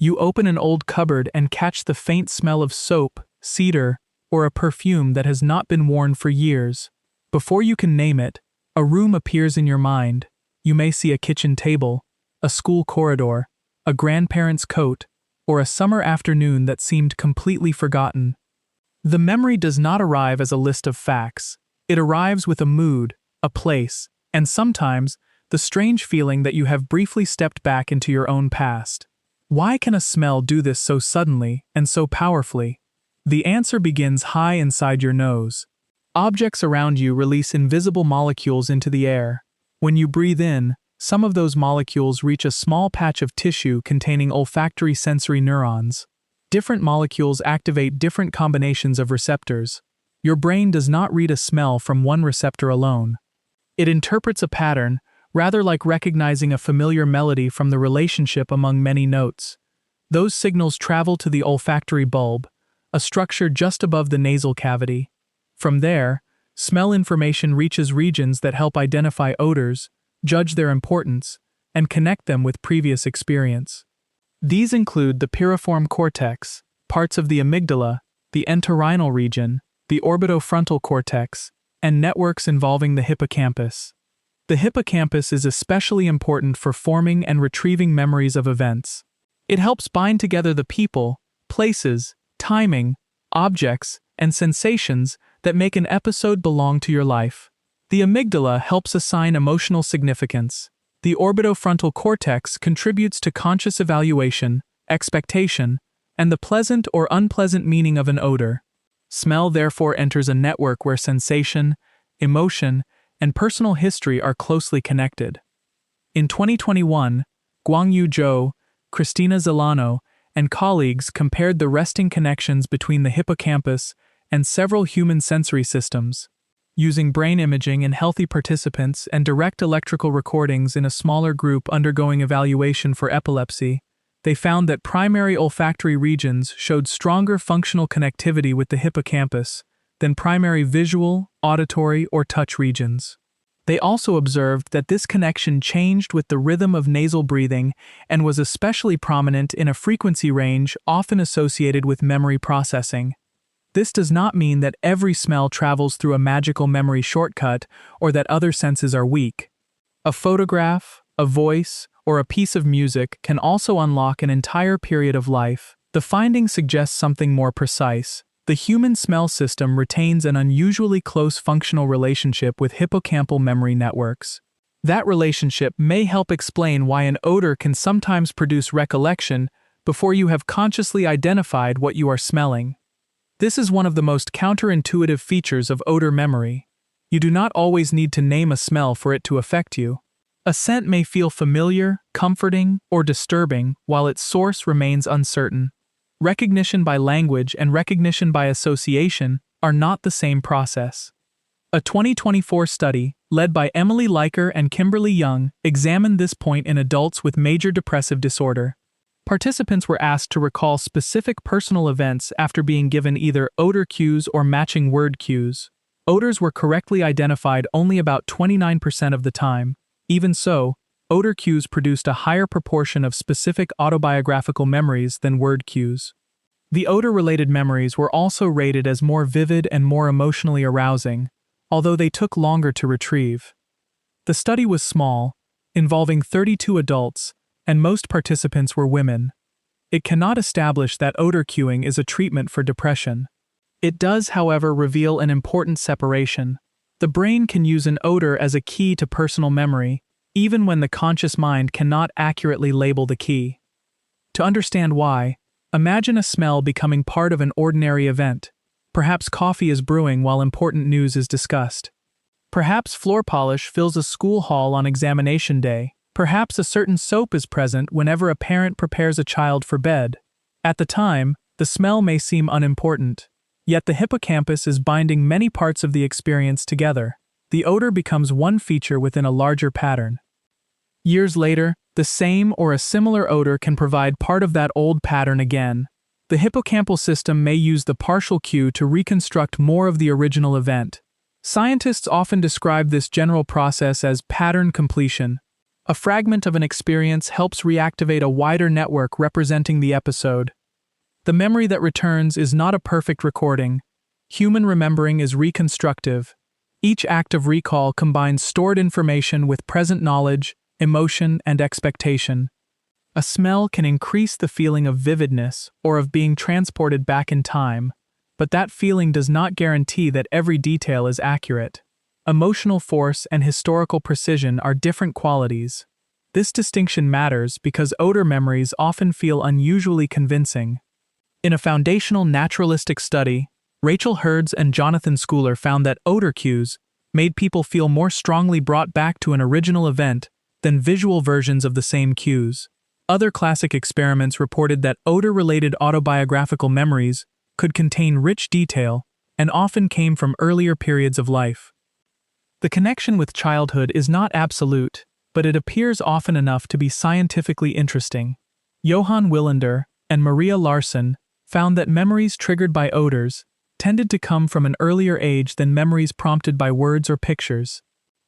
You open an old cupboard and catch the faint smell of soap, cedar, or a perfume that has not been worn for years. Before you can name it, a room appears in your mind. You may see a kitchen table, a school corridor, a grandparent's coat, or a summer afternoon that seemed completely forgotten. The memory does not arrive as a list of facts. It arrives with a mood, a place, and sometimes, the strange feeling that you have briefly stepped back into your own past. Why can a smell do this so suddenly and so powerfully? The answer begins high inside your nose. Objects around you release invisible molecules into the air. When you breathe in, some of those molecules reach a small patch of tissue containing olfactory sensory neurons. Different molecules activate different combinations of receptors. Your brain does not read a smell from one receptor alone. It interprets a pattern, rather like recognizing a familiar melody from the relationship among many notes. Those signals travel to the olfactory bulb, a structure just above the nasal cavity. From there, smell information reaches regions that help identify odors, judge their importance, and connect them with previous experience. These include the piriform cortex, parts of the amygdala, the entorhinal region, the orbitofrontal cortex, and networks involving the hippocampus. The hippocampus is especially important for forming and retrieving memories of events. It helps bind together the people, places, timing, objects, and sensations that make an episode belong to your life. The amygdala helps assign emotional significance. The orbitofrontal cortex contributes to conscious evaluation, expectation, and the pleasant or unpleasant meaning of an odor. Smell therefore enters a network where sensation, emotion, and personal history are closely connected. In 2021, Guangyu Zhou, Christina Zilano, and colleagues compared the resting connections between the hippocampus and several human sensory systems. Using brain imaging in healthy participants and direct electrical recordings in a smaller group undergoing evaluation for epilepsy, they found that primary olfactory regions showed stronger functional connectivity with the hippocampus than primary visual, auditory, or touch regions. They also observed that this connection changed with the rhythm of nasal breathing and was especially prominent in a frequency range often associated with memory processing. This does not mean that every smell travels through a magical memory shortcut or that other senses are weak. A photograph, a voice, or a piece of music can also unlock an entire period of life. The finding suggests something more precise. The human smell system retains an unusually close functional relationship with hippocampal memory networks. That relationship may help explain why an odor can sometimes produce recollection before you have consciously identified what you are smelling. This is one of the most counterintuitive features of odor memory. You do not always need to name a smell for it to affect you. A scent may feel familiar, comforting, or disturbing while its source remains uncertain. Recognition by language and recognition by association are not the same process. A 2024 study, led by Emily Leiker and Kimberly Young, examined this point in adults with major depressive disorder. Participants were asked to recall specific personal events after being given either odor cues or matching word cues. Odors were correctly identified only about 29% of the time. Even so, odor cues produced a higher proportion of specific autobiographical memories than word cues. The odor-related memories were also rated as more vivid and more emotionally arousing, although they took longer to retrieve. The study was small, involving 32 adults, and most participants were women. It cannot establish that odor cueing is a treatment for depression. It does, however, reveal an important separation. The brain can use an odor as a key to personal memory, even when the conscious mind cannot accurately label the key. To understand why, imagine a smell becoming part of an ordinary event. Perhaps coffee is brewing while important news is discussed. Perhaps floor polish fills a school hall on examination day. Perhaps a certain soap is present whenever a parent prepares a child for bed. At the time, the smell may seem unimportant. Yet the hippocampus is binding many parts of the experience together. The odor becomes one feature within a larger pattern. Years later, the same or a similar odor can provide part of that old pattern again. The hippocampal system may use the partial cue to reconstruct more of the original event. Scientists often describe this general process as pattern completion. A fragment of an experience helps reactivate a wider network representing the episode. The memory that returns is not a perfect recording. Human remembering is reconstructive. Each act of recall combines stored information with present knowledge, emotion, and expectation. A smell can increase the feeling of vividness or of being transported back in time, but that feeling does not guarantee that every detail is accurate. Emotional force and historical precision are different qualities. This distinction matters because odor memories often feel unusually convincing. In a foundational naturalistic study, Rachel Herds and Jonathan Schooler found that odor cues made people feel more strongly brought back to an original event than visual versions of the same cues. Other classic experiments reported that odor-related autobiographical memories could contain rich detail and often came from earlier periods of life. The connection with childhood is not absolute, but it appears often enough to be scientifically interesting. Johan Wilander and Maria Larsson found that memories triggered by odors tended to come from an earlier age than memories prompted by words or pictures.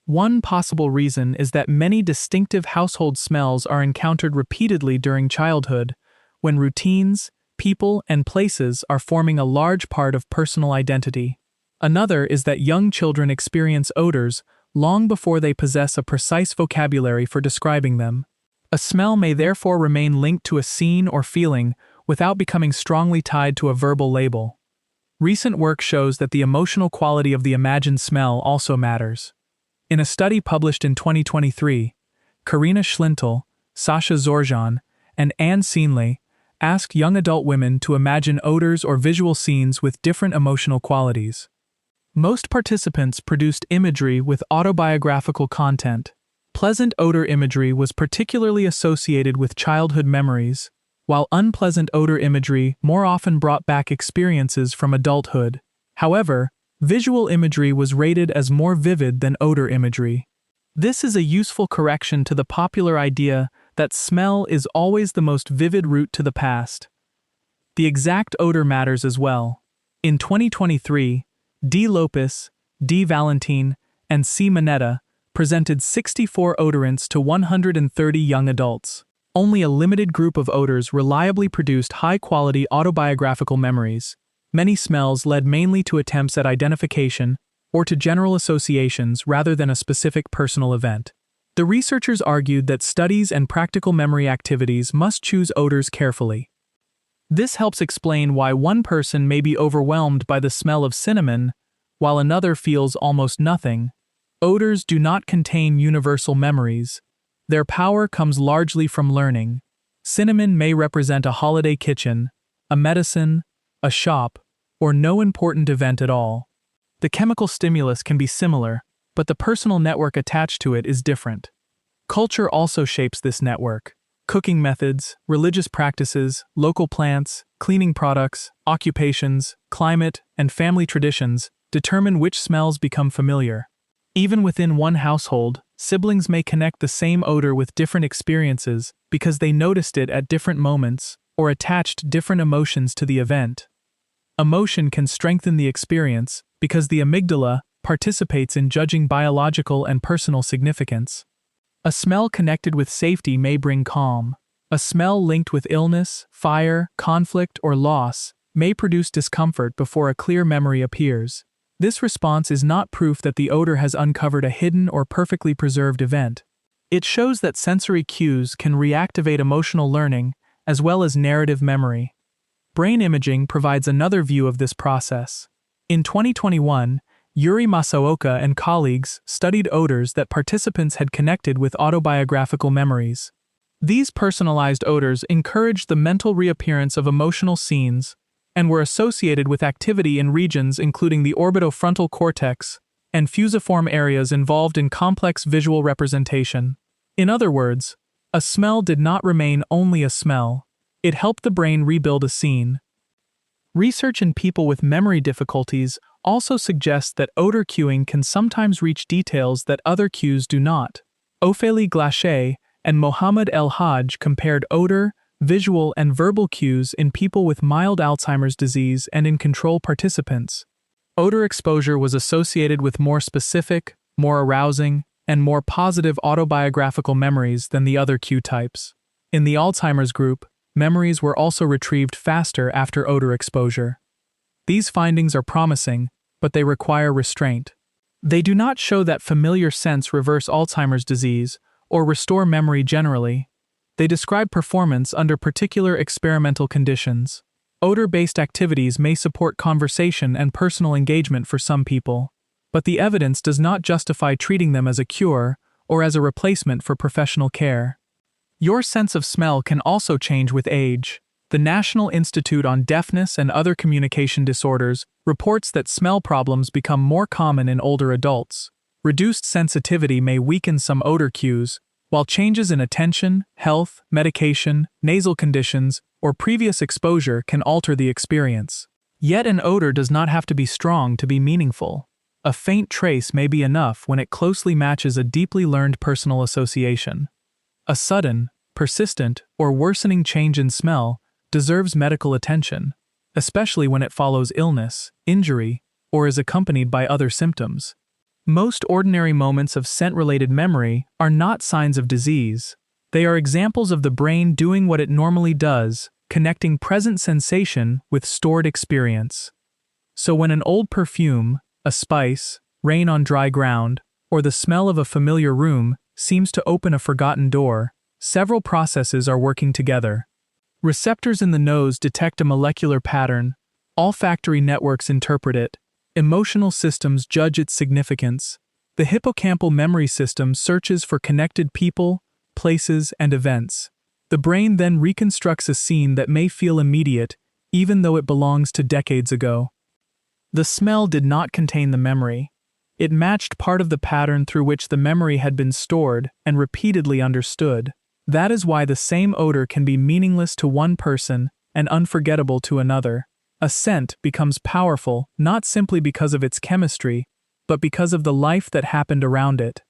One possible reason is that many distinctive household smells are encountered repeatedly during childhood, when routines, people, and places are forming a large part of personal identity. Another is that young children experience odors long before they possess a precise vocabulary for describing them. A smell may therefore remain linked to a scene or feeling without becoming strongly tied to a verbal label. Recent work shows that the emotional quality of the imagined smell also matters. In a study published in 2023, Karina Schlintel, Sasha Zorjan, and Anne Seenley asked young adult women to imagine odors or visual scenes with different emotional qualities. Most participants produced imagery with autobiographical content. Pleasant odor imagery was particularly associated with childhood memories, while unpleasant odor imagery more often brought back experiences from adulthood. However, visual imagery was rated as more vivid than odor imagery. This is a useful correction to the popular idea that smell is always the most vivid route to the past. The exact odor matters as well. In 2023, D. Lopez, D. Valentine, and C. Mineta presented 64 odorants to 130 young adults. Only a limited group of odors reliably produced high-quality autobiographical memories. Many smells led mainly to attempts at identification or to general associations rather than a specific personal event. The researchers argued that studies and practical memory activities must choose odors carefully. This helps explain why one person may be overwhelmed by the smell of cinnamon, while another feels almost nothing. Odors do not contain universal memories. Their power comes largely from learning. Cinnamon may represent a holiday kitchen, a medicine, a shop, or no important event at all. The chemical stimulus can be similar, but the personal network attached to it is different. Culture also shapes this network. Cooking methods, religious practices, local plants, cleaning products, occupations, climate, and family traditions determine which smells become familiar. Even within one household, siblings may connect the same odor with different experiences because they noticed it at different moments or attached different emotions to the event. Emotion can strengthen the experience because the amygdala participates in judging biological and personal significance. A smell connected with safety may bring calm. A smell linked with illness, fire, conflict, or loss may produce discomfort before a clear memory appears. This response is not proof that the odor has uncovered a hidden or perfectly preserved event. It shows that sensory cues can reactivate emotional learning as well as narrative memory. Brain imaging provides another view of this process. In 2021, Yuri Masaoka and colleagues studied odors that participants had connected with autobiographical memories. These personalized odors encouraged the mental reappearance of emotional scenes and were associated with activity in regions including the orbitofrontal cortex and fusiform areas involved in complex visual representation. In other words, a smell did not remain only a smell. It helped the brain rebuild a scene. Research in people with memory difficulties also suggests that odor cueing can sometimes reach details that other cues do not. Ophélie Glacé and Mohammed El Hajj compared odor, visual, and verbal cues in people with mild Alzheimer's disease and in control participants. Odor exposure was associated with more specific, more arousing, and more positive autobiographical memories than the other cue types. In the Alzheimer's group, memories were also retrieved faster after odor exposure. These findings are promising, but they require restraint. They do not show that familiar scents reverse Alzheimer's disease or restore memory generally. They describe performance under particular experimental conditions. Odor-based activities may support conversation and personal engagement for some people, but the evidence does not justify treating them as a cure or as a replacement for professional care. Your sense of smell can also change with age. The National Institute on Deafness and Other Communication Disorders reports that smell problems become more common in older adults. Reduced sensitivity may weaken some odor cues, while changes in attention, health, medication, nasal conditions, or previous exposure can alter the experience. Yet an odor does not have to be strong to be meaningful. A faint trace may be enough when it closely matches a deeply learned personal association. A sudden, persistent, or worsening change in smell deserves medical attention, especially when it follows illness, injury, or is accompanied by other symptoms. Most ordinary moments of scent-related memory are not signs of disease. They are examples of the brain doing what it normally does, connecting present sensation with stored experience. So when an old perfume, a spice, rain on dry ground, or the smell of a familiar room seems to open a forgotten door, several processes are working together. Receptors in the nose detect a molecular pattern, olfactory networks interpret it, emotional systems judge its significance, the hippocampal memory system searches for connected people, places, and events. The brain then reconstructs a scene that may feel immediate, even though it belongs to decades ago. The smell did not contain the memory. It matched part of the pattern through which the memory had been stored and repeatedly understood. That is why the same odor can be meaningless to one person and unforgettable to another. A scent becomes powerful not simply because of its chemistry, but because of the life that happened around it.